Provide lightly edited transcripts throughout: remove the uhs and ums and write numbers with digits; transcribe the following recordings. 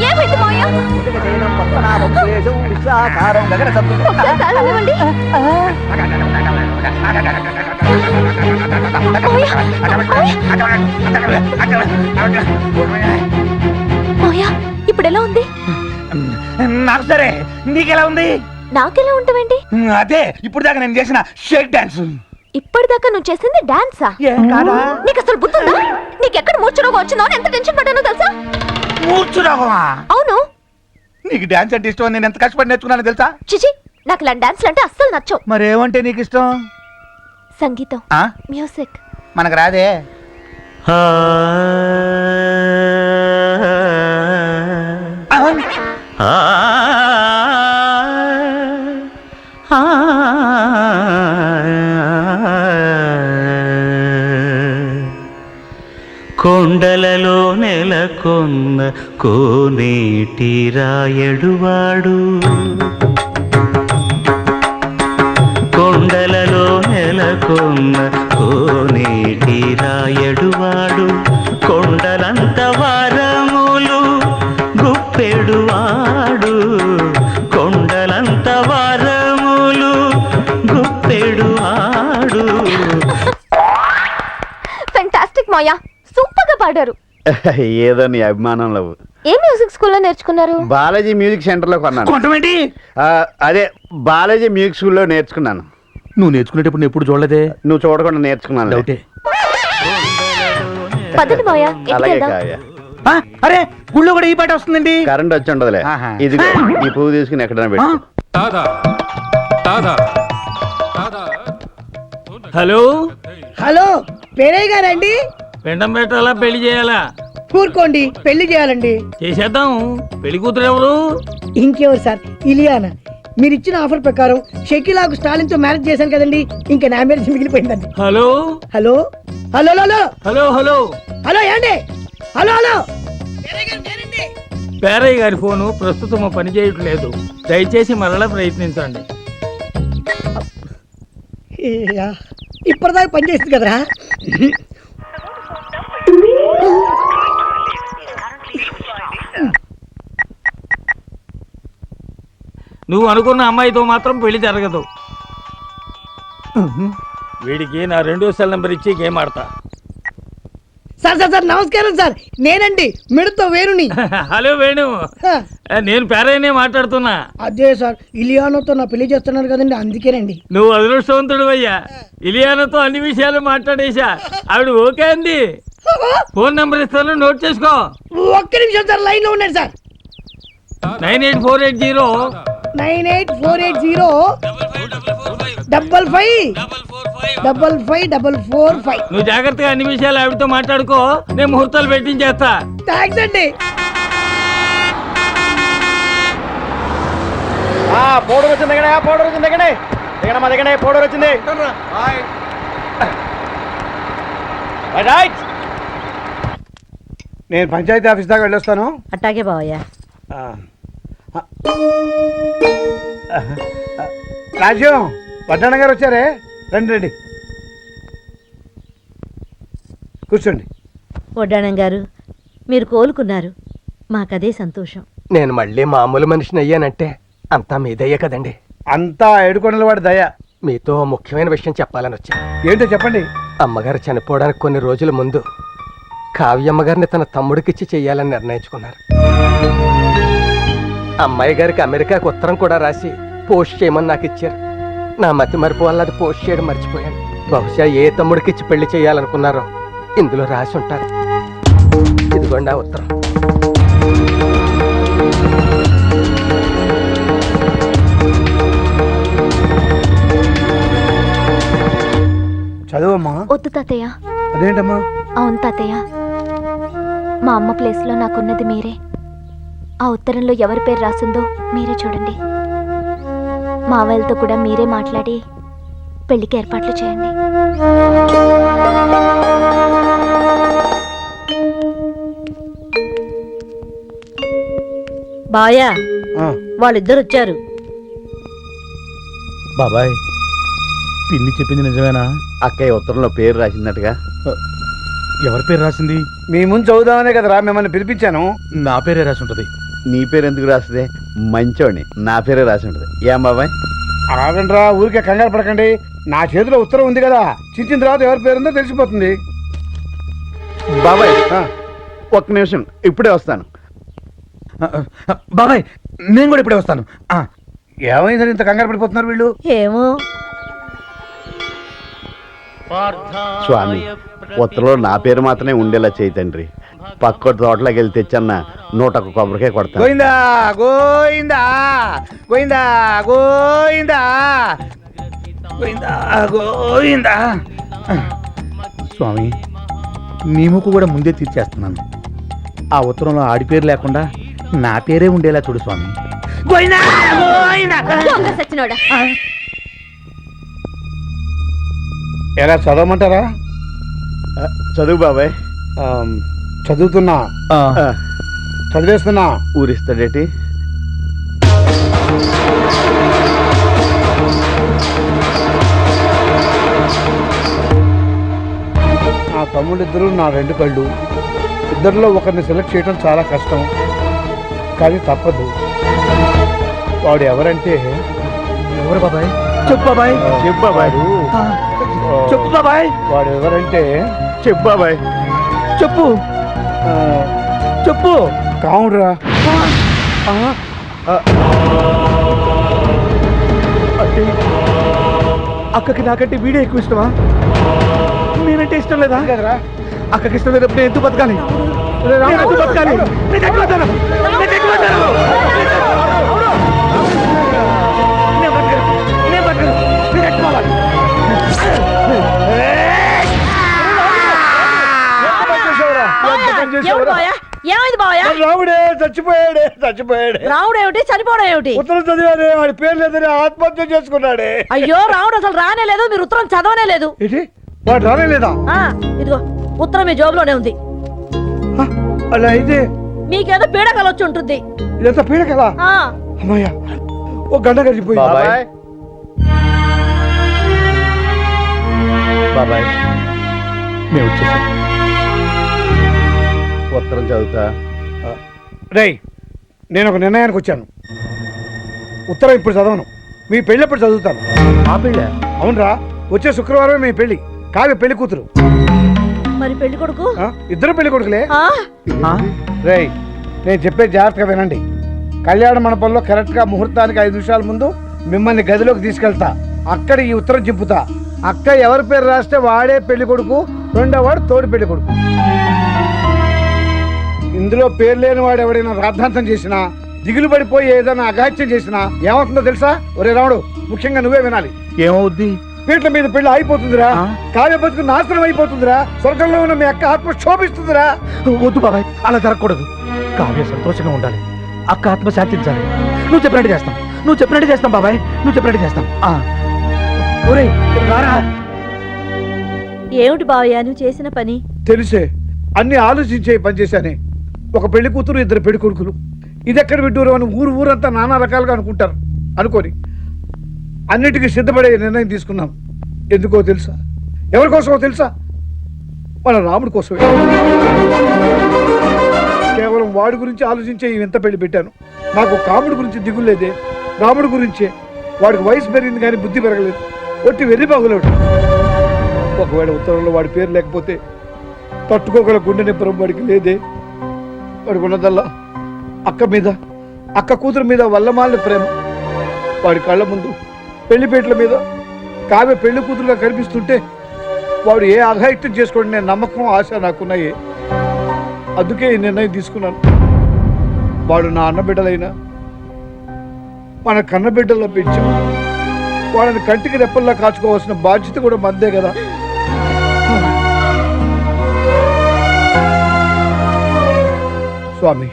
ఏమైంది మాయా? మాయా ఇప్పుడు ఎలా ఉంది? నాకు సరే, నీకెలా ఉంది? నాకెలా ఉంటావేంటి? అదే ఇప్పుడు దాకా నేను చేసిన షేక్ డాన్స్. ఇప్పటిదాకా నువ్వు చేసింది డాన్సా? నీకు అసలు బుద్ధుందా? నీకెక్కడ మూర్ఛరోగం వచ్చిందో అని ఎంత టెన్షన్ పడ్డానో తెలుసా? మూర్ఛరోగమా? అవును. నీకు డాన్స్ అంటే ఇష్టం, నేను ఎంత కష్టపడి నేర్చుకున్నాను తెలుసా? చిచి, నాకు ఇలాంటి డాన్స్లు అంటే అస్సలు నచ్చవు. మరేమంటే నీకు ఇష్టం? సంగీతం, మ్యూజిక్. మనకు రాదే. కొండలలో నెలకొన్న కోనేటి రాయడువాడు, కొండలలో నెలకొన్న కోనేటి రాయడువాడు, కొండలంత వారములు గుప్పెడువాడు, కొండలంత వారములు గుప్పెడువాడు. ఫెంటాస్టిక్ మాయా, సూపర్ గా పాడారు. ఏదో నీ అభిమానంలో. ఏ మ్యూజిక్ స్కూల్లో నేర్చుకున్నారు? బాలాజీ మ్యూజిక్ సెంటర్ లో కొన్నాను. అదే బాలాజీ మ్యూజిక్ స్కూల్లో నేర్చుకున్నాను. నువ్వు నేర్చుకునేటప్పుడు నేను ఎప్పుడు చూడలేదే. నువ్వు చూడకుండా నేర్చుకున్నాను. డౌటే. పదండి మాయా, అలాగే కావ్య. అరే గుళ్ళో కూడా ఈ పాట వస్తుందండి. కరెంట్ వచ్చి ఉండదులే. ఇది ఈ పువ్వు తీసుకుని ఎక్కడైనా పెట్టు. హలో హలో, పేరయ్య గారండి? పెండం పెట్టాలా, పెళ్లి చేయాలా? కూరుకోండి, పెళ్లి చేయాలండి. చేసేద్దాం. పెళ్లి కూతురు ఎవరు? ఇంకెవరు సార్, ఇలియానా. మీరు ఇచ్చిన ఆఫర్ ప్రకారం షకీలాకు స్టాలిన్ తో మ్యారేజ్ చేశాను కదండి, ఇంకా నా మ్యారేజ్ మిగిలిపోయిందండి. Hello hello hello hello hello hello hello ఏండి? హలో హలో, పేరయ్య గారి ఫోను ప్రస్తుతం పని చేయట్లేదు, దయచేసి మరలా ప్రయత్నించండి. ఇప్పటిదాకా పని చేస్తుంది కదరా. నువ్వు అనుకున్న అమ్మాయితో మాత్రం పెళ్లి జరగదు. వీడికి నా 2వ సెల్ నెంబర్ ఇచ్చి గేమ్ ఆడతా. సార్ సార్ సార్, నమస్కారం సార్, నేనండి మిడతో వేణుని. హలో వేణు, నేను పేరయ్యనే మాట్లాడుతున్నా. అదే సార్, ఇలియానాతో నా పెళ్లి చేస్తున్నారు కదండి, అందుకేనండి. నువ్వు అదృష్టవంతుడు అయ్యా, ఇలియానాతో అన్ని విషయాలు మాట్లాడేశా. ఆవిడ ఓకే అంది. ఫోన్ నెంబర్ ఇస్తాను, నోట్ చేసుకో. ఒక్క నిమిషం సార్, లైన్ లో ఉండండి సార్. 98480 98480 5555 నువ్వు జాగ్రత్తగా అన్ని విషయాలు ఆవిడతో మాట్లాడుకో, నేను ముహూర్తాలు పెట్టించేస్తా. థ్యాంక్స్ అండి. పౌడర్ వచ్చింది దిగనే, పౌడర్ వచ్చింది దిగనే, దిగనమ్మా దిగనే, పౌడర్ వచ్చింది. నేను పంచాయతీ ఆఫీస్ దాకా వెళ్ళొస్తాను. అట్టాగే బావయ్యా. రాజ్యం, వడ్డాణ గారు వచ్చారే, రండి రండి, కూర్చోండి. వడ్డాణం గారు, మీరు కోలుకున్నారు, మాకదే సంతోషం. నేను మళ్ళీ మామూలు మనిషిని అయ్యానంటే అంతా మీ దయ కదండి. అంతా ఏడుకొండల వాడి దయ. మీతో ముఖ్యమైన విషయం చెప్పాలని వచ్చా. ఏంటో చెప్పండి. అమ్మగారు చనిపోవడానికి కొన్ని రోజుల ముందు కావ్యమ్మగారిని తన తమ్ముడికిచ్చి చెయ్యాలని నిర్ణయించుకున్నారు. అమ్మాయి గారికి అమెరికాకు ఉత్తరం కూడా రాసి పోస్ట్ చేయమని నాకు ఇచ్చారు. నా మతి మరపు వల్ల అది పోస్ట్ చేయడం మర్చిపోయాను. బహుశా ఏ తమ్ముడికిచ్చి పెళ్లి చేయాలనుకున్నారో ఇందులో రాసి ఉంటారు. ఇదిగోండి ఆ ఉత్తరం. చదువమ్మా. వద్దు తాతయ్య. అదేంటమ్మా? అవును తాతయ్య, మా అమ్మ ప్లేస్ లో నాకున్నది మీరే. ఆ ఉత్తరంలో ఎవరి పేరు రాసిందో మీరే చూడండి. మావయ్యలతో కూడా మీరే మాట్లాడి పెళ్లికి ఏర్పాట్లు చేయండి. బాయా, వాళ్ళిద్దరు వచ్చారు. బాబాయ్, పిన్ని చెప్పింది నిజమేనా? అక్కయ్య ఉత్తరంలో పేరు రాసిందట్టుగా. ఎవరి పేరు రాసింది? మీ ముందు చదువుదామనే కదరా మిమ్మల్ని పిలిపించాను. నా పేరే రాసి ఉంటది. నీ పేరు ఎందుకు రాస్తుంది? మంచోడిని, నా పేరే రాసి ఉంటుంది. ఏం బాబాయ్? ఆగండ్రా, ఊరికే కంగారు పడకండి. నా చేతిలో ఉత్తరం ఉంది కదా, చించిన తర్వాత ఎవరి పేరుందో తెలిసిపోతుంది. బాబాయ్ ఆ, ఒక్క నిమిషం, ఇప్పుడే వస్తాను. బాబాయ్ నేను కూడా ఇప్పుడే వస్తాను. ఏమైందని ఇంత కంగారు పడిపోతున్నారు వీళ్ళు? ఏమో స్వామి, ఉత్తరంలో నా పేరు మాత్రమే ఉండేలా చేయి తండ్రి. పక్క తోటలోకి వెళ్ళి తెచ్చన్న 101 కొబ్బరికాయ కొడతాను. గోయిందా గోయిందా గోయిందా గోయిందా గోయిందా గోయిందా. స్వామి, నీ ముక్కు కూడా ముందే తీర్చేస్తున్నాను. ఆ ఉత్తరంలో ఆడి పేరు లేకుండా నా పేరే ఉండేలా చూడు స్వామి. గోయిందా గోయిందా. దొంగ సచ్చినోడా. ఎలా చదవమంటారా? చదువు బాబాయ్. చదువుతున్నా, చదివేస్తున్నా. ఊరిస్తాడేటి? నా తమ్ముళ్ళిద్దరూ నా 2 కళ్ళు. ఇద్దరిలో ఒకరిని సెలెక్ట్ చేయడం చాలా కష్టం, కానీ తప్పదు. వాడు ఎవరంటే ఎవరు బాబాయ్? చెప్పు బాబాయ్. చెప్పు బాబాయ్. చెప్పు బాబాయ్. వాడు ఎవరంటే చెప్పు బాబాయ్. చెప్పు ఆ, చెప్పు. కావుడురా. అంటే అక్కకి నాకంటే వీడియో ఎక్కువ ఇష్టమా? నేనంటే ఇష్టం లేదా? కదరా, అక్కకి ఇష్టం లేనప్పుడు నేను ఎందుకు బతకాలి? నేను ఎందుకు బతకాలి? నేను చచ్చిపోతాను. నేను చచ్చిపోతాను. నేను బతకను. నేను బతకను. నేను చచ్చిపోవాలి. ఏమిటి బావయ్య? ఏమైంది బావయ్య? రావుడే చచ్చిపోయాడే చచ్చిపోయాడే. రావుడు ఏమిటి, చనిపోవడం ఏమిటి? ఉత్తరం చదివాడే, వాడి పేరు లేదని ఆత్మహత్య చేసుకున్నాడే. అయ్యో, రావుడు అసలు రానే లేదు, మీరు ఉత్తరం చదవనే లేదు. ఏంటి, వాడు రానేలేదా? ఇదిగో ఉత్తరం మీ జోబులోనే ఉంది. అలా అయితే మీకేదో పీడకలు వచ్చి ఉంటుంది. ఇదంతా పీడ కదా. ఆ, అమ్మయ్యా, ఓ గంట కలిగిపోయింది. బాబాయ్ బాబాయ్, మేము వచ్చేసాం. ఉత్తరం చదువుతా. రేయ్, నేను ఒక నిర్ణయానికి వచ్చాను. ఉత్తరం ఇప్పుడు చదవను, మీ పెళ్ళప్పుడు చదువుతాను. ఆ పెళ్ళ? అవునరా, వచ్చే శుక్రవారం మీ పెళ్లి. కావ్య పెళ్లి కూతురు. మరి పెళ్లి కొడుకు? ఇద్దరు పెళ్లి కొడుకులే. ఆ, రేయ్, నేను చెప్పే జాగ్రత్తగా వినండి. కళ్యాణ మండపంలో కరెక్ట్గా ముహూర్తానికి 5 నిమిషాల ముందు మిమ్మల్ని గదిలోకి తీసుకెళ్తా. అక్కడ ఈ ఉత్తరం చింపుతా. అక్క ఎవరి పేరు రాస్తే వాడే పెళ్లి కొడుకు, రెండో వాడు తోడు పెళ్లి కొడుకు. ఇందులో పేరు లేని వాడు ఎవడైనా రాద్ధాంతం చేసినా, దిగులు పడిపోయి ఏదైనా అఘాత్యం చేసినా ఏమవుతుందో తెలుసా? ఒరే రాముడు, ముఖ్యంగా నువ్వే వినాలి. ఏమవుద్ది? పీట్ల మీద పెళ్లి అయిపోతుందిరా. కావ్య బతుకు నాశనం అయిపోతుందిరా. స్వర్గంలో ఉన్న మీ అక్క ఆత్మ శోభిస్తుందిరా. వద్దు బాబాయ్, అలా జరగకూడదు. కావ్య సంతోషంగా ఉండాలి, అక్క ఆత్మ శాంతించాలి. నువ్వు చెప్పినట్టు చేస్తాం. నువ్వు చెప్పినట్టు చేస్తాం బాబాయ్. నువ్వు చెప్పినట్టు చేస్తాం. ఒరేయ్ రారా. ఏమిటి బావయ్య నువ్వు చేసిన పని? తెలిసే అన్ని ఆలోచించే పని చేశానే. ఒక పెళ్లి కూతురు, 2 పెళ్లి కొడుకులు. ఇది ఎక్కడ విడ్డూరు అని ఊరంతా నానా రకాలుగా అనుకుంటారు. అనుకోని అన్నిటికీ సిద్ధపడే నిర్ణయం తీసుకున్నాం. ఎందుకో తెలుసా? ఎవరి కోసమో తెలుసా? మన రాముడి కోసమే. కేవలం వాడి గురించి ఆలోచించే ఈ వింత పెళ్లి పెట్టాను. నాకు కాముడి గురించి దిగులేదే, రాముడి గురించే. వాడికి వయసు పెరిగింది కానీ బుద్ధి పెరగలేదు. ఒట్టి వెర్రి బాగులేడు. ఒకవేళ ఉత్తరంలో వాడి పేరు లేకపోతే తట్టుకోగల గుండె నింపరం వాడికి లేదే. వాడికి ఉన్నదల్లా అక్క మీద, అక్క కూతురు మీద వల్లమాలిన ప్రేమ. వాడి కళ్ళ ముందు పెళ్లిపేటల మీద కావ్య పెళ్లి కూతురుగా కనిపిస్తుంటే వాడు ఏ అఘాయిత్యం చేసుకోండి నేను నమ్మకం, ఆశ నాకున్నాయి. అందుకే ఈ నిర్ణయం తీసుకున్నాను. వాడు నా అన్నబిడ్డలైనా మన కన్నబిడ్డల్లో పెంచి వాళ్ళని కంటికి రెప్పల్లా కాచుకోవాల్సిన బాధ్యత కూడా మందే కదా. స్వామి,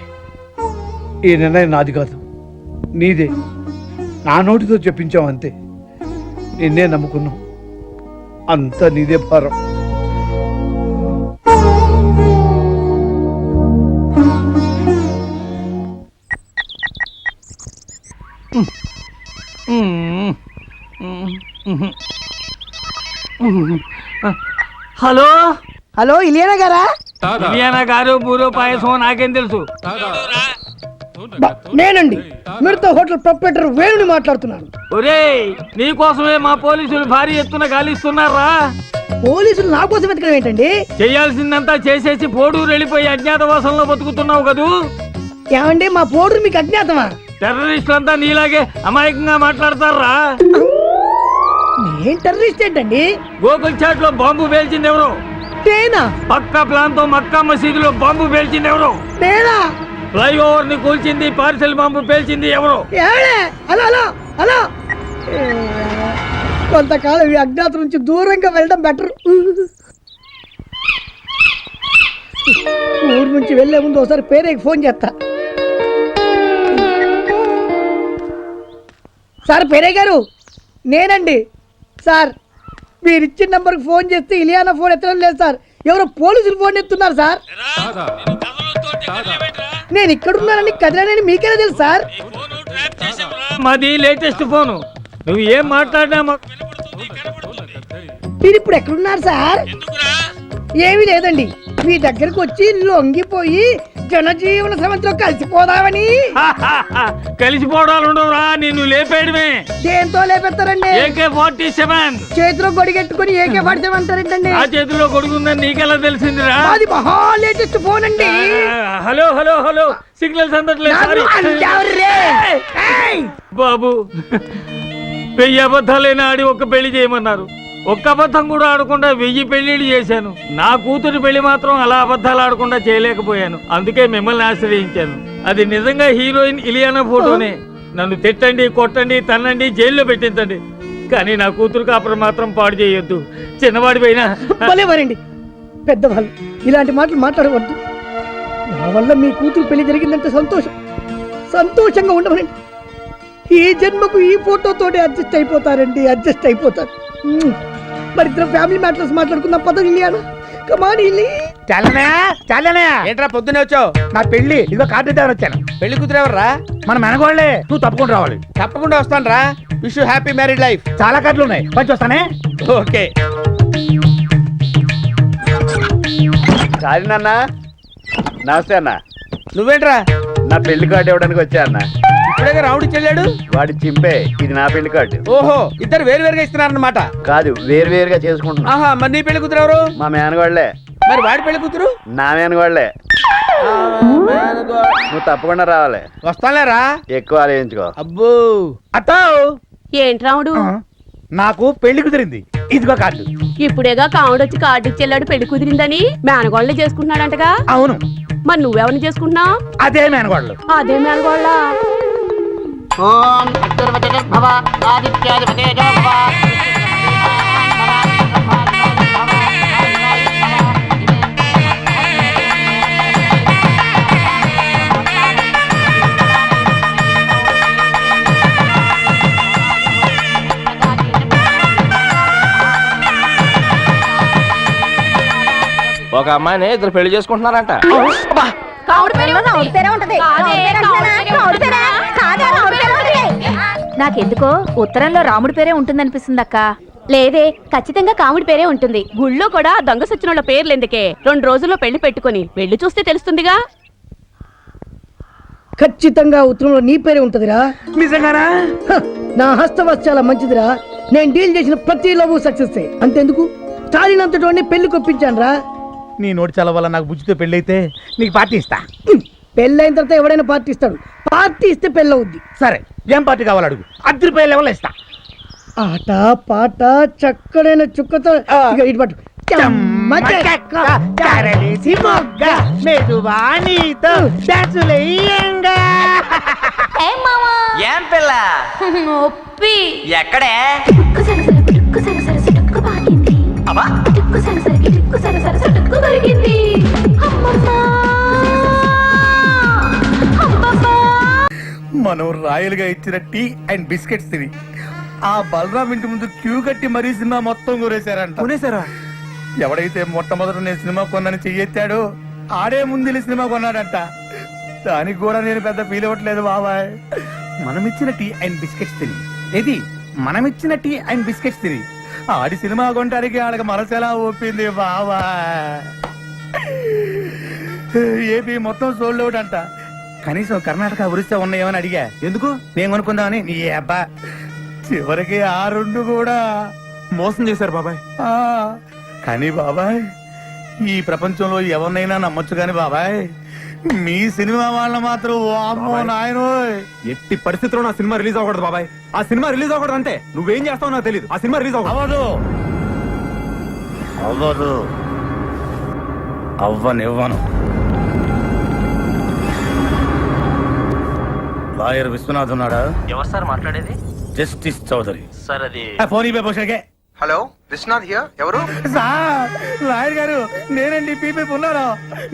ఈ నిర్ణయం నాది కాదు, నీదే. నా నోటితో చెప్పించావు అంతే. నిన్నే నమ్ముకున్నావు, అంతా నీదే భారం. హలో హలో ఇలియానా గారా? ఇలియానా గారు బూరో పాయసం నాకేం తెలుసు. నేనండి మిడత హోటల్ ప్రొపరేటర్ వేణుని మాట్లాడుతున్నాను. ఒరేయ్, నీకోసమే మా పోలీసులు భారీ ఎత్తున గాలిస్తున్నారా. పోలీసులు నా కోసం వెతకడం ఏంటండి? చేయాల్సిందంతా చేసేసి పోడూరు వెళ్ళిపోయి అజ్ఞాతవాసంలో బతుకుతున్నావు కదూ. ఏమండి మా పోడు మీకు అజ్ఞాతమా? టెర్రరిస్టులంతా నీలాగే అమాయకంగా మాట్లాడతారా. నేను టెర్రరిస్ట్ ఏంటండి? గోకుల్ చాట్ లో బాంబు పేల్చింది ఎవరు? నేనా? పక్కా ప్లాన్ తో మక్కా మసీదులో బాంబు పేల్చింది ఎవరు? నేనా? ఫ్లైఓవర్ ని కూల్చింది, పార్సెల్ బాంబు పేల్చింది ఎవరు? ఏడే? హలో హలో హలో కొంతకాలం ఈ అజ్ఞాత నుంచి దూరంగా వెళ్ళడం బెటర్. ఊరు నుంచి వెళ్లే ముందు ఒకసారి పేరేకి ఫోన్ చేస్తా. సార్ పేరే గారు, నేనండి సార్. మీరు ఇచ్చిన నంబర్కి ఫోన్ చేస్తే ఇలియానా ఫోన్ ఎత్తడం లేదు సార్. ఎవరో పోలీసులు ఫోన్ ఎత్తున్నారు సార్. నేను ఇక్కడున్నానని కదిలేనని మీకేనా తెలుసు సార్? మాది లేటెస్ట్ ఫోను. నువ్వు ఏం మాట్లాడినా మాకు మీరు ఇప్పుడు ఎక్కడున్నారు సార్? ఏమీ లేదండి, మీ దగ్గరకు వచ్చి లొంగిపోయి జనజీవన సమంతిలో కలిసిపోదామని. కలిసిపోవడాలు ఉండవురా, నిన్ను లేపేయడమే. దేంతో లేపెత్తారండి? AK-47 చేతిలో గొడిగెట్టుకుని AK-47 అంటారేంటండి? ఆ చేతిలో కొడుకుందని నీకెలా తెలిసిందిరా? అది మహా లేటెస్ట్ ఫోన్ అండి. హలో హలో హలో, సిగ్నల్స్ అందట్లేదు. బాబు, 1000 అబద్ధాలైనా ఆడి ఒక్క పెళ్లి చేయమన్నారు. ఒక్క అబద్ధం కూడా ఆడకుండా 1000 పెళ్లిళ్ళు చేశాను. నా కూతురు పెళ్లి మాత్రం అలా అబద్ధాలు ఆడకుండా చేయలేకపోయాను. అందుకే మిమ్మల్ని ఆశ్రయించాను. అది నిజంగా హీరోయిన్ ఇలియానా ఫోటోనే. నన్ను తిట్టండి, కొట్టండి, తన్నండి, జైల్లో పెట్టించండి, కానీ నా కూతురు కాపురం మాత్రం పాడు చేయొద్దు. చిన్నవాడి పైన భలేవారండి పెద్దవాళ్ళు, ఇలాంటి మాటలు మాట్లాడవద్దు. నా వల్ల మీ కూతురు పెళ్లి జరిగిందంటే సంతోషంగా ఉండమనండి. ఈ జన్మకు ఈ ఫోటోతోనే అడ్జస్ట్ అయిపోతారండి, అడ్జస్ట్ అయిపోతారు. మరి ఇద్దరు ఫ్యామిలీ మ్యాటర్స్ మాట్లాడుకుందాం పద్ధతి ఇలియానా. కమాన్ ఇలి. ఏంట్రా పొద్దునే వచ్చావు? నా పెళ్లి ఇదిగో కార్డు ఇద్దామని వచ్చాను. పెళ్లి కూతురు ఎవర్రా? మన మెనగోళ్లే. నువ్వు తప్పకుండా రావాలి. తప్పకుండా వస్తాను రా. Wish you happy married life. చాలా కార్డులు ఉన్నాయి, పంచి వస్తానే. ఓకే. సారీ నాన్న. నమస్తే అన్న. నువ్వేంట్రా? నా పెళ్లి కార్డు ఇవ్వడానికి వచ్చా అన్న. ఇప్పుడే రావుడి చెల్లాడు. వాడి చింపే, ఇది నా పెళ్లి కార్డు. ఓహో, ఇద్దరు వేరు వేరుగా ఇస్తున్నారన్నమాట. కాదు, వేరు వేరుగా చేసుకుంటున్నా. ఆహా, మరి నీ పెళ్లి కూతురు ఎవరు? మా మేనగోళ్లే. మరి వాడి పెళ్లి కూతురు? నా మేనగోళ్లే. నువ్వు తప్పకుండా రావాలి. వస్తాలేరా. ఎక్కువ ఆలోచించుకో. అబ్బో. అత్తో, ఏంటి రాముడు? నాకు పెళ్లి కుదిరింది, ఇదిగో కార్డు. ఇప్పుడేగా కావుడొచ్చి కార్డు ఇచ్చేళ్ళాడు పెళ్లి కుదిరిందని మేనగోళ్ళని చేసుకుంటున్నాడంటగా. అవును. మరి నువ్వెవరిని చేసుకుంటున్నావు? అదే మేనగోళ్ళు. అదే మేనగోళ్ళ. ఒక అమ్మాయిని ఇద్దరు పెళ్లి చేసుకుంటున్నారంట. నాకెందుకో ఉత్తరంలో రాముడి పేరే ఉంటుందనిపిస్తుంది అక్క. లేదే, ఖచ్చితంగా కాముడి పేరే ఉంటుంది. గుళ్ళో కూడా దొంగ సచ్చినోళ్ళ పేర్లు ఎందుకే? 2 రోజుల్లో పెళ్లి పెట్టుకుని వెళ్ళి చూస్తే తెలుస్తుందిగా. ఖచ్చితంగా ఉత్తరంలో నీ పేరే ఉంటదిరా. నిజంగానా? నా హస్తవస్ చాలా మంచిదిరా. నేను డీల్ చేసిన ప్రతి లవ్ సక్సెస్. అంతెందుకు, స్టాలిన్ అంతటి పెళ్లి కొప్పించాను రా. నీ నోటి చాలా వల్ల నాకు బుజ్జితో పెళ్లి అయితే నీకు పార్టీ ఇస్తా. పెళ్ళైన తర్వాత ఎవడైనా పార్టీ ఇస్తాడు. పార్టీ ఇస్తే పెళ్ళవుద్ది. సరే, ఏం పార్టీ కావాలి అడుగు, 10 రూపాయల లెవెల్ ఇస్తా. ఆట పాట చక్కడైన చుక్కతో ఇక ఇటు పట్టు. చెమ్మ చెక్క, చారలేసి మొగ్గ, మెదువా నీతో డాన్సులెయ్యంగా. ఏం పిల్ల ఎక్కడే? అబ్బా, మనం రాయలుగా ఇచ్చిన టీ అండ్ బిస్కెట్స్ తిని ఆ బలరాం ఇంటి ముందు క్యూ కట్టి మరీ సినిమా మొత్తం కొనేశారంట. కొనేశారా? ఎవడైతే మొట్టమొదట నేను సినిమా కొన్నాను చెయ్యెత్తాడో ఆడే ముందు సినిమా కొన్నాడంట. దానికి కూడా నేను పెద్ద ఫీల్ అవ్వట్లేదు బాబాయ్. మనమిచ్చిన టీ అండ్ బిస్కెట్స్ తిని, ఏది మనమిచ్చిన టీ అండ్ బిస్కెట్స్ తిని ఆడి సినిమా కొనడానికి ఆడకి మనసెలా ఒప్పింది బావా. ఏపీ మొత్తం సోల్డ్ అవుట్ అంట. కనీసం కర్ణాటక ఒరిస్సా ఉన్నాయేమని అడిగా. ఎందుకు? నేను కొనుక్కుందామని. నీ అబ్బా చివరికి ఆ రెండు కూడా మోసం చేశారు బాబాయ్. కానీ బాబాయ్ ఈ ప్రపంచంలో ఎవరినైనా నమ్మొచ్చు కానీ బాబాయ్ మీ సినిమా వాళ్ళ మాత్రం వామ్మో నాయనోయ్. ఎట్టి పరిస్థితుల్లో నా సినిమా రిలీజ్ అవ్వకూడదు బాబాయ్. ఆ సినిమా రిలీజ్ అవ్వకూడదు అంటే నువ్వేం చేస్తావో నాకు తెలియదు. ఆ సినిమా రిలీజ్ అవ్వదు అవ్వదు అవ్వనివ్వను. లాయర్ విశ్వనాథ్ ఉన్నాడా? ఎవరు సార్ మాట్లాడేది? జస్టిస్ చౌదరి. సార్ అది ఫోన్ ఇవ్వ పోషకే. Hello Vishwanath here. ఎవరు? సార్ లాయర్ గారు నేనండి పీపీ ఉన్నారా?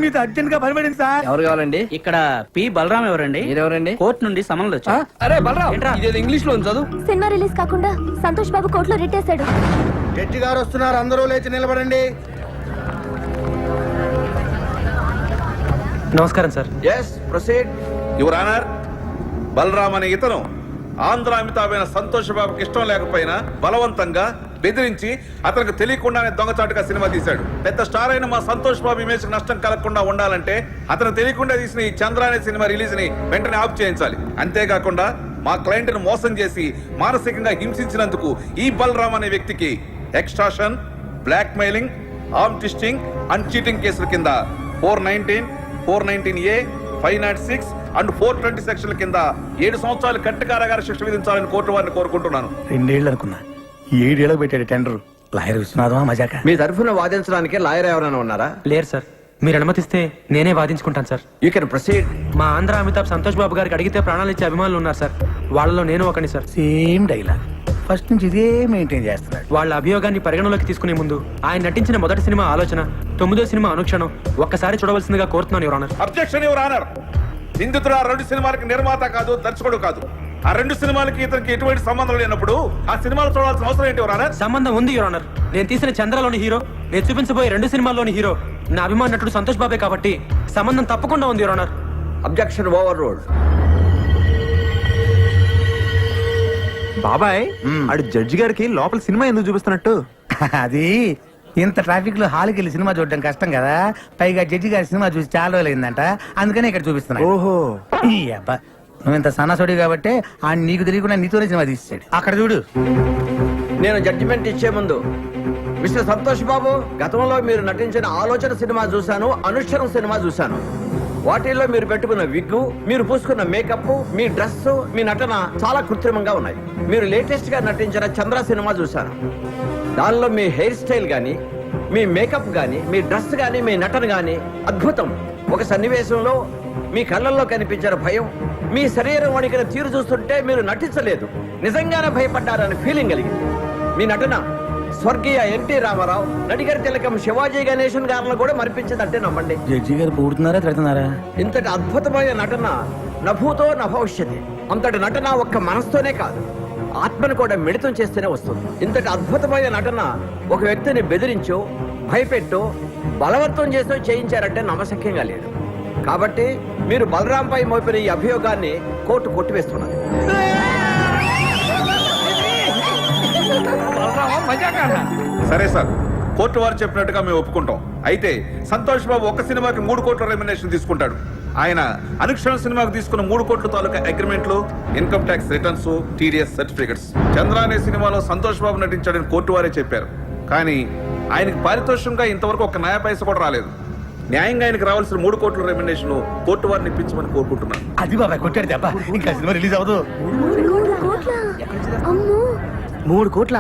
మీతో అర్జెంట్ గా పనిపడింది సార్. ఎవరు కావాలండి? ఇక్కడ పి బలరాం ఎవరండి? మీరెవరండి? కోర్టు నుండి సమన్లు వచ్చా. అరే బలరాం, ఇదేదో ఇంగ్లీష్ లో చదువు. సినిమా రిలీజ్ కాకుండా సంతోష్ బాబు కోర్టులో రిట్టేశాడు. జడ్జి గారు వస్తున్నారు, అందరూ లేచి నిలబడండి. నమస్కారం sir. Yes proceed. Your honour, Balram అనే ఇతను ఆంధ్ర అమితాబైన సంతోష్ బాబుకి ఇష్టం లేకపోయినా బలవంతంగా బెదిరించి అతనికి తెలియకుండానే దొంగచాటుగా సినిమా తీశాడు. పెద్ద స్టార్ అయిన మా సంతోష్ బాబు ఇమేజ్ నష్టం కలగకుండా ఉండాలంటే అతను తెలియకుండా తీసిన ఈ చంద్ర అనే సినిమా రిలీజ్ ని వెంటనే ఆఫ్ చేయించాలి. అంతేకాకుండా మా క్లయింట్ ను మోసం చేసి మానసికంగా హింసించినందుకు ఈ బలరామ్ అనే వ్యక్తికి extortion, blackmailing, arm twisting and cheating కేసుల కింద 419, 419A, 506 అండ్ 420 సెక్షన్ల కింద 7 సంవత్సరాలు కట్టు కారాగార శిక్ష విధించాలని కోర్టు వారిని కోరుకుంటున్నాను. 2 ఏళ్ళు అనుకున్నా, 7 ఏళ్ళకి పెట్టాడు టెండర్. లాయర్ విశ్వనాథమా మజాక? మీ తరఫున వాదించడానికి లాయర్ ఎవరైనా ఉన్నారా? లేరు సార్. మీరు అనుమతిస్తే నేనే వాదించుకుంటాను సార్. You can proceed. మా ఆంధ్ర అమితాబ్ సంతోష్ బాబు గారికి అడిగితే ప్రాణాలు ఇచ్చే అభిమానులు ఉన్నారు సార్. వాళ్ళలో నేను ఒకని సార్. సేమ్ డైలాగ్ ఫస్ట్ నుంచి ఇదే మెయింటైన్ చేస్తున్నాడు. వాళ్ళ అభియోగాన్ని పరిగణలోకి తీసుకునే ముందు ఆయన నటించిన మొదటి సినిమా ఆలోచన, 9వ సినిమా అనుక్షణం ఒక్కసారి చూడవలసిందిగా కోరుతున్నాను your honour. Objection your honour. నిందితుడు ఆ 2 సినిమాలకి నిర్మాత కాదు, దర్శకుడు కాదు. ఆ 2 సినిమాలకి ఇతనికి ఎటువంటి సంబంధం లేనప్పుడు ఆ సినిమాలు చూడాల్సిన అవసరం ఏంటి యువర్ ఆనర్? సంబంధం ఉంది యువర్ ఆనర్. నేను తీసిన చంద్రలోని హీరో, నేను చూపించబోయే 2 సినిమాల్లోని హీరో నా అభిమాన నటుడు సంతోష్ బాబే కాబట్టి సంబంధం తప్పకుండా ఉంది your honour. Objection over ruled. బాబాయ్ ఆడు జడ్జి గారికి లోపల సినిమా ఎందుకు చూపిస్తున్నట్టు? అది ఇంత ట్రాఫిక్ లో హాల్కి వెళ్ళి సినిమా చూడడం కష్టం కదా, పైగా జడ్జి గారి సినిమా చూసి చాలా రోజులు అయిందంట, అందుకనే ఇక్కడ చూపిస్తున్నా. ఓహో, ఈ అబ్బా నువ్వు ఇంత సన్నసోడి కాబట్టి ఆ నీకు తెలియకుండా నీతోనే సినిమా తీసాడు. అక్కడ చూడు. నేను జడ్జిమెంట్ ఇచ్చే ముందు మిస్టర్ సంతోష్ బాబు, గతంలో మీరు నటించిన ఆలోచన సినిమా చూశాను, అనుష్ఠరం సినిమా చూశాను. వాటిల్లో మీరు పెట్టుకున్న విగ్గు, మీరు పూసుకున్న మేకప్, మీ డ్రెస్, మీ నటన చాలా కృత్రిమంగా ఉన్నాయి. మీరు లేటెస్ట్ గా నటించిన చంద్ర సినిమా చూశాను. దానిలో మీ హెయిర్ స్టైల్ గానీ, మీ మేకప్ గానీ, మీ డ్రెస్ గానీ, మీ నటన గానీ అద్భుతం. ఒక సన్నివేశంలో మీ కళ్ళల్లో కనిపించిన భయం, మీ శరీరం వణికిన తీరు చూస్తుంటే మీరు నటించలేదు, నిజంగానే భయపడ్డారని ఫీలింగ్ కలిగింది. మీ నటన స్వర్గీయ ఎన్టీ రామారావు, నడిగర్ తిలకం శివాజీ గణేశన్ గారిలో కూడా మరిపించదంటే నమ్మండి. జడ్జి గారు పూడుతున్నారా తిడుతున్నారా? ఇంతటి అద్భుతమైన నటన నభూతో నభవిష్యతి. అంతటి నటన ఒక్క మనసుతోనే కాదు, ఆత్మను కూడా మిళితం చేస్తేనే వస్తుంది. ఇంతటి అద్భుతమైన నటన ఒక వ్యక్తిని బెదిరించో, భయపెట్టో, బలవంతం చేసో చేయించారంటే నమ్మశక్యంగా లేదు. కాబట్టి మీరు బలరాంపై మోపిన ఈ అభియోగాన్ని కోర్టు కొట్టివేస్తున్నది. సరే సార్, కోర్టు వారు చెప్పినట్టుగా మేము ఒప్పుకుంటాం. అయితే సంతోష్ బాబు ఒక్క సినిమాకి 3 కోట్ల రెమ్యునరేషన్ తీసుకుంటాడు. ఆయన అనుక్షణ సినిమాకు తీసుకున్న 3 కోట్ల తాలూకా అగ్రిమెంట్లు, income tax returns, TDS certificates. Chandra అనే సినిమాలో సంతోష్ బాబు నటించాడని కోర్టు వారే చెప్పారు. కానీ ఆయనకి పారితోషికంగా ఇంతవరకు ఒక నయా పైస కూడా రాలేదు. న్యాయంగా ఆయనకు రావాల్సిన 3 కోట్ల రెమ్యునరేషన్ కోర్టు వారిని ఇప్పించమని కోరుకుంటున్నాను. అది బాబాయ్ కొట్టాడు దెబ్బ. ఇంకా సినిమా రిలీజ్ అవ్వదు. 3 కోట్ల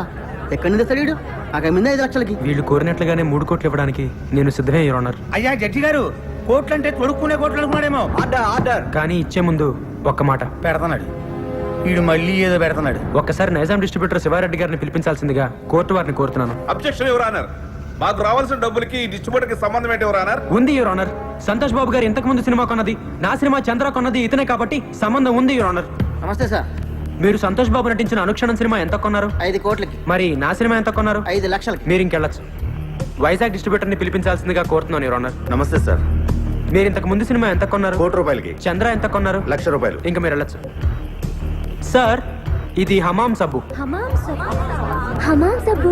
ఎక్కడి నుంచి తెస్తాడు? అక్కడ మీద 5 లక్షలకి. వీళ్ళు కోరినట్లుగానే 3 కోట్లు ఇవ్వడానికి నేను సిద్ధమే యువర్ ఆనర్. అయ్యా జడ్జి గారు, కోట్లు అంటే తొడుక్కునే కోట్లు అనుకున్నాడేమో. Order order. కానీ ఇచ్చే ముందు ఒక్క మాట పెడతాడు వీడు, మళ్ళీ ఏదో పెడతాడు. ఒక్కసారి నైజాం డిస్ట్రిబ్యూటర్ శివారెడ్డి గారిని పిలిపించాల్సిందిగా కోర్టు వారిని కోరుతున్నాను. Objection your honour. మాకు రావాల్సిన డబ్బులకి ఈ డిస్ట్రిబ్యూటర్ కి సంబంధం ఏంటి యువర్ ఆనర్? ఉంది యువర్ ఆనర్. సంతోష్ బాబు గారు ఇంతకు ముందు సినిమా కొన్నది, నా సినిమా చంద్ర కొన్నది ఇతనే కాబట్టి సంబంధం ఉంది యువర్ ఆనర్. నమస్తే సార్. మీరు సంతోష్ బాబు నటించిన అనుక్షణం సినిమా ఎంత కొన్నారు? 5 కోట్లకి. మరి నా సినిమా ఎంత కొన్నారు? 5 లక్షలకి. మీరు ఇంకెళ్ళచ్చు. వైజాగ్ డిస్ట్రిబ్యూటర్ ని పిలిపించాల్సిందిగా కోరుతున్నాను యువర్ ఆనర్. నమస్తే సార్. మీరు ఇంతకు ముందు సినిమా ఎంత కొన్నారు? 1 కోటి రూపాయలకి. చంద్ర ఎంత కొన్నారు? 1 లక్ష రూపాయలు. ఇంకా మీరు వెళ్ళచ్చు. సార్, ఇది హమాం సబ్బు. హమాం సబ్బు. హమాం సబ్బు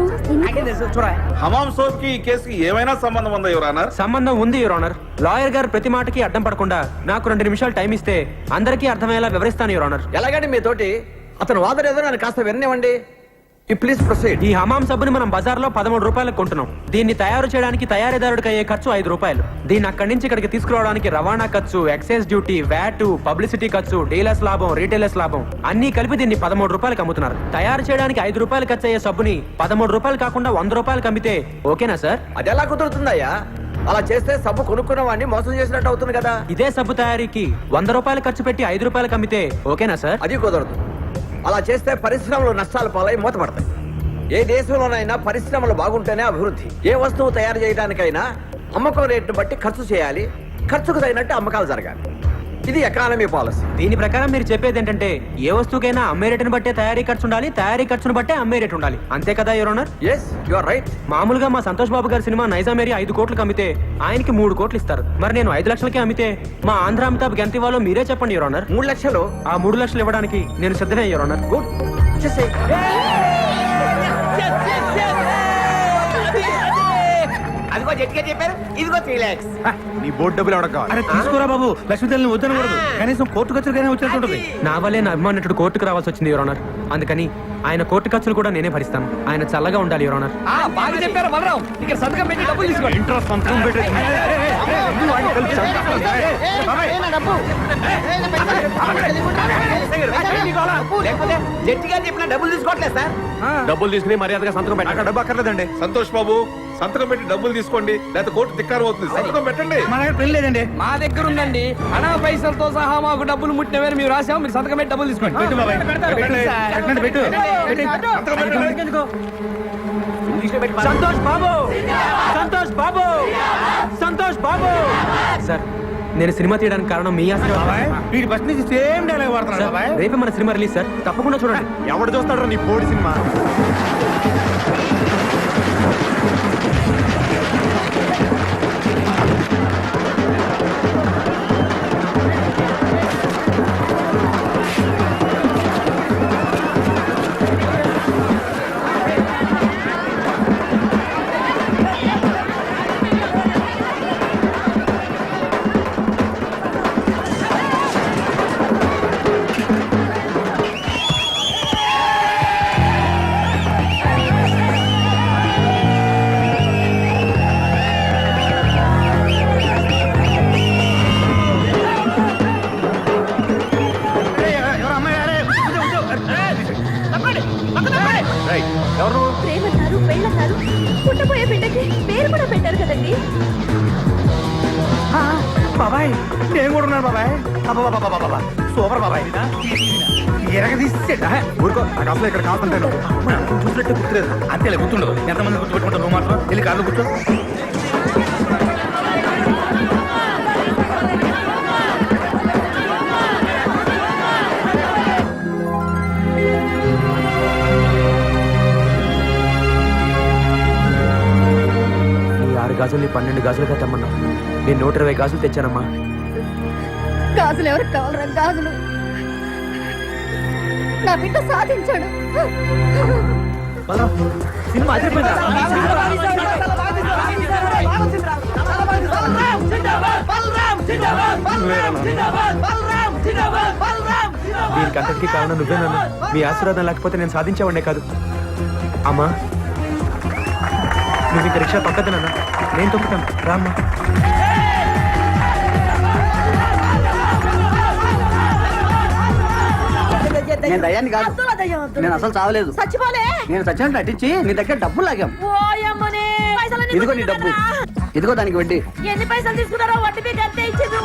హమాం సోప్ కి ఈ కేసుకి ఏమైనా సంబంధం ఉందా యువర్ ఆనర్? సంబంధం ఉంది యువర్ ఆనర్. లాయర్ గారు ప్రతి మాటకి అడ్డం పడకుండా నాకు 2 నిమిషాలు టైం ఇస్తే అందరికీ అర్థమయ్యేలా వివరిస్తాను యువర్ ఆనర్. ఎలాగండి మీతోటి అతను వాదన ఏదో నన్ను కాస్త విననివ్వండి. Please proceed. ఈ హమాం సబ్బుని మనం బజార్లో 13 రూపాయలకు కొంటున్నాం. దీన్ని తయారు చేయడానికి తయారీదారుడికి అయ్యే ఖర్చు 5 రూపాయలు. దీన్ని అక్కడి నుంచి ఇక్కడికి తీసుకురావడానికి రవాణా ఖర్చు, ఎక్సైజ్ డ్యూటీ, వ్యాట్, పబ్లిసిటీ ఖర్చు, డీలర్స్ లాభం, రీటైలర్స్ లాభం అన్ని కలిపి దీన్ని 13 రూపాయలకు అమ్ముతున్నారు. తయారు చేయడానికి 5 రూపాయలు ఖర్చు అయ్యే సబ్బుని 13 రూపాయలు కాకుండా 100 రూపాయలకు అమ్మితే ఓకేనా సార్? అది ఎలా కుదురుతుందయ్యా? అలా చేస్తే సబ్బు కొనుక్కున్న వాడిని మోసం చేసినట్టు అవుతుంది కదా. ఇదే సబ్బు తయారీకి 100 రూపాయలు ఖర్చు పెట్టి 5 రూపాయలకు అమ్మితే ఓకేనా సార్? అది కుదరదు. అలా చేస్తే పరిశ్రమలు నష్టాలు పాలై మూతపడతాయి. ఏ దేశంలోనైనా పరిశ్రమలు బాగుంటేనే అభివృద్ధి. ఏ వస్తువు తయారు చేయడానికైనా అమ్మకం రేటును బట్టి ఖర్చు చేయాలి. ఖర్చుకు తగినట్టు అమ్మకాలు జరగాలి. ఇది ఎకానమీ పాలసీ. దీని ప్రకారం మీరు చెప్పేది ఏంటంటే ఏ వస్తువుకైనా అమ్మే రేటును బట్టే తయారీ ఖర్చు ఉండాలి, తయారీ ఖర్చును బట్టే అమ్మే రేటు ఉండాలి. అంతే కదా your honour? Yes, you are right. మామూలుగా మా సంతోష్ బాబు గారి సినిమా నైజాం ఏరియా 5 కోట్లకు అమ్మితే ఆయనకి 3 కోట్లు ఇస్తారు. మరి నేను 5 లక్షలకే అమ్మితే మా ఆంధ్ర అమితాబ్కి ఎంత ఇవ్వాలో మీరే చెప్పండి యువర్ ఆనర్. 3 లక్షలు. ఆ 3 లక్షలు ఇవ్వడానికి నేను సిద్ధమే యువర్ ఆనర్. గుడ్. చేసేయ్. అదిగో జట్గా చెప్పారు. ఇదిగో 3 lakhs. నీ బోర్డు డబ్బులు ఎవడ కావాలి? అరే తీసుకోరా బాబు, లక్ష్మీదేవిని వద్దనకూడదు. కనీసం కోర్టు ఖర్చులకైనా వచ్చేస్తుంటది. నా వల్లే నా అభిమానుడు కోర్టుకు రావాల్సి వచ్చింది యువర్ ఆనర్. అందుకని ఆయన కోర్టు ఖర్చులు కూడా నేనే భరిస్తాను. ఆయన చల్లగా ఉండాలి యువర్ ఆనర్. బాగా చెప్పారు బలరాం. ఇక్కడ సంతకం పెట్టి డబ్బులు తీసుకోండి. ఇంట్రెస్ట్ సంతకం పెట్టే లేకపోతే జట్టిగా చెప్పిన డబ్బులు తీసుకోవట్లేదు సార్. డబ్బులు తీసుకుని మర్యాదగా సంతకం పెట్టండి. డబ్బు అక్కర్లేదండి. సంతోష్ బాబు, సంతకం పెట్టి డబ్బులు తీసుకోండి, లేకపోతే కోర్టు ధిక్కారం అవుతుంది. సంతకం పెట్టండి. మన దగ్గర పెళ్లి లేదండి. మా దగ్గర ఉందండి. అనా పైసలతో సహా మాకు డబ్బులు ముట్టినవేరు మేము రాసాము. మీరు సంతకం పెట్టి డబ్బులు తీసుకోండి. పెట్టు బాబాయ్. పెట్టండి. పెట్టండి, పెట్టు. సంతకం పెట్టండి. సంతోష్ బాబు, సంతోష్ బాబు, సంతోష్ బాబు. సార్, నేను సినిమా తీయడానికి కారణం మీ ఆశీర్వాదం. వీడి బస్ నుంచి సేమ్ డైలాగ్ వాడుతున్నాడు సార్, బాబాయ్. రేపే మన సినిమా రిలీజ్ సార్, తప్పకుండా చూడండి. ఎవడు చూస్తాడు నీ బోర్డు సినిమా? ప్రేమన్నారు, పెళ్ళన్నారు, పుట్టబోయే బిడ్డకి పేరు కూడా పెట్టారు కదండి. బాబాయ్ నేను కూడా ఉన్నాను బాబాయ్. బాబా సూపర్ బాబాయ్. ఎరగ తీసేట ఊరుకో. నాకు అసలు ఇక్కడ కాకుంటాను చూసినట్టు గుర్తులేదు. అంతేలే గుర్తుండదు. ఎంతమంది గుర్తుపెట్టుకుంటారు? నువ్వు మాత్రం వెళ్ళి కార్లో కూర్చో. ఈ 6 గాజుల్ని 12 గాజులుగా తెమ్మన్నా. నేను 120 గాజులు తెచ్చానమ్మా. గాజులు ఎవరికి కావాలరా? గాజులు నా బిడ్డ సాధించాడు. సినిమా అదిరిపోయిందా? దీనికి అంతటికీ కారణం నువ్వేనన్నా. మీ ఆశీర్వాదం లేకపోతే నేను సాధించేవాడినే కాదు. అమ్మా, నువ్వు ఇంక రిక్షా పక్కదనన్నా, నేను తొక్కుతాను. రామ్మా. నేను దయ్యాన్ని కాదు. నేను అసలు చావలేదు. నేను చచ్చినట్టు నటించి నీ దగ్గర డబ్బులు లాగాం. ఇదిగో నీ డబ్బు. ఇదిగో దానికి వడ్డీ. ఎన్ని పైసలు తీసుకున్నారో వడ్డీ మీకు అంతే ఇచ్చేది.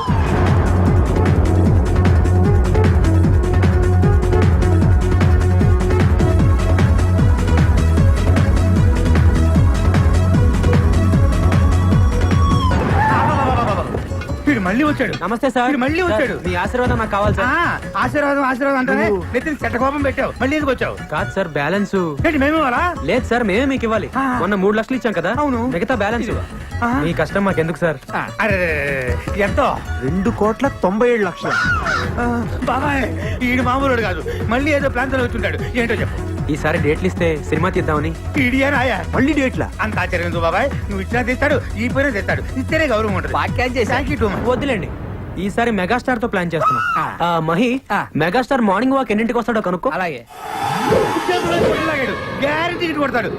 వీడు మళ్ళీ వచ్చాడు. నమస్తే సార్. వీడు మళ్ళీ వచ్చాడు. మీ ఆశీర్వాదం నాకు కావాలి సార్. ఆశీర్వాదం ఆశీర్వాదం అంటానే నెత్తిని చెట్ట కోపం పెట్టావు. మళ్ళీ ఎందుకు వచ్చావు? కాదు సార్, బ్యాలెన్స్ ఏంటి మేము ఇవ్వాలా? లేదు సార్, మేమే మీకు ఇవ్వాలి. మొన్న 3 లక్షలు ఇచ్చాం కదా, అవును. మిగతా బ్యాలెన్స్ మీ కష్టం మాకెందుకు సార్? అరే ఎంతో? 2,97,00,000. బాబాయ్ ఈడు మామూలు కాదు. మళ్ళీ ఏదో ప్లాన్ తో వచ్చుంటాడు. ఏంటో చెప్పు. ఈసారి డేట్లు ఇస్తే సినిమా తీద్దామని. ఇడియానాయా మళ్ళీ డేట్లా? అంత ఆశ్చర్యం ఎందుకు బాబాయ్, నువ్వు ఇచ్చినా తెస్తాడు, ఈ పైన తెస్తాడు, ఇస్తేనే గౌరవం ఉంటుంది. Thank you too much. వద్దులేండి, ఈసారి మెగాస్టార్ తో ప్లాన్ చేస్తున్నాం. మహి, మెగాస్టార్ మార్నింగ్ వాక్ ఎన్నింటికి వస్తాడో కనుక్కో. అలాగే గ్యారెంటీ కొడతాడు.